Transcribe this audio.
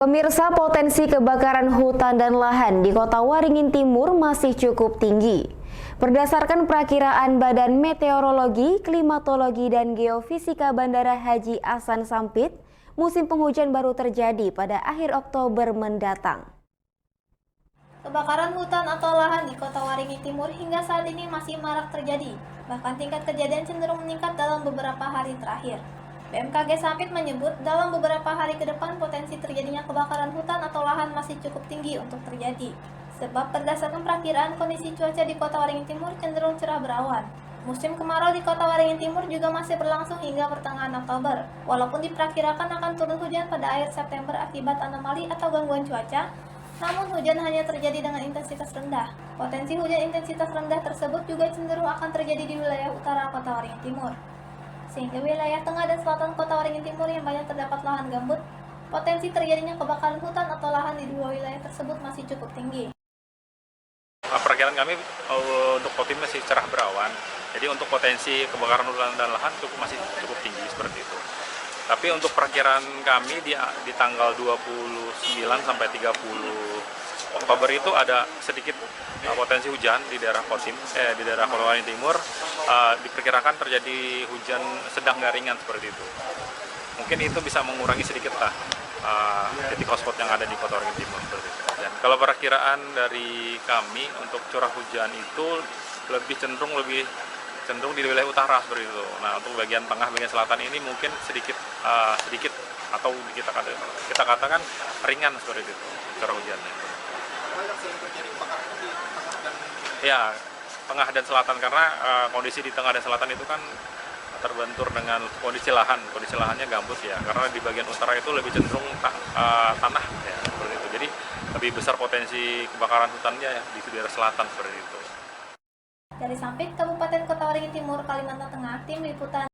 Pemirsa, potensi kebakaran hutan dan lahan di Kota Waringin Timur masih cukup tinggi. Berdasarkan perakiraan Badan Meteorologi, Klimatologi, dan Geofisika Bandara Haji Hasan Sampit, musim penghujan baru terjadi pada akhir Oktober mendatang. Kebakaran hutan atau lahan di Kota Waringin Timur hingga saat ini masih marak terjadi, bahkan tingkat kejadian cenderung meningkat dalam beberapa hari terakhir. BMKG Sampit menyebut dalam beberapa hari ke depan potensi terjadinya kebakaran hutan atau lahan masih cukup tinggi untuk terjadi. Sebab berdasarkan perakiraan kondisi cuaca di Kota Waringin Timur cenderung cerah berawan. Musim kemarau di Kota Waringin Timur juga masih berlangsung hingga pertengahan Oktober. Walaupun diperkirakan akan turun hujan pada akhir September akibat anomali atau gangguan cuaca, namun hujan hanya terjadi dengan intensitas rendah. Potensi hujan intensitas rendah tersebut juga cenderung akan terjadi di wilayah utara Kota Waringin Timur. Sehingga wilayah tengah dan selatan Kota Waringin Timur yang banyak terdapat lahan gambut, potensi terjadinya kebakaran hutan atau lahan di dua wilayah tersebut masih cukup tinggi. Perkiraan kami untuk Kotim masih cerah berawan, jadi untuk potensi kebakaran hutan dan lahan masih cukup tinggi seperti itu. Tapi untuk perkiraan kami di tanggal 29 sampai 30 Oktober itu ada sedikit potensi hujan di daerah Kotim, di daerah Kota Waringin Timur, diperkirakan terjadi hujan sedang hingga ringan seperti itu. Mungkin itu bisa mengurangi sedikit lah titik hotspot yang ada di Kota Waringin Timur seperti itu. Dan kalau perkiraan dari kami untuk curah hujan itu lebih cenderung di wilayah utara seperti itu. Nah, untuk bagian tengah, bagian selatan ini mungkin sedikit atau kita katakan ringan seperti itu curah hujannya. Ya, tengah dan selatan karena kondisi di tengah dan selatan itu kan terbentur dengan kondisi lahan. Kondisi lahannya gambut ya, karena di bagian utara itu lebih cenderung tanah ya, seperti itu. Jadi lebih besar potensi kebakaran hutannya ya, di daerah selatan seperti itu. Dari Sampit, Kabupaten Kota Waringin Timur, Kalimantan Tengah, Tim Liputan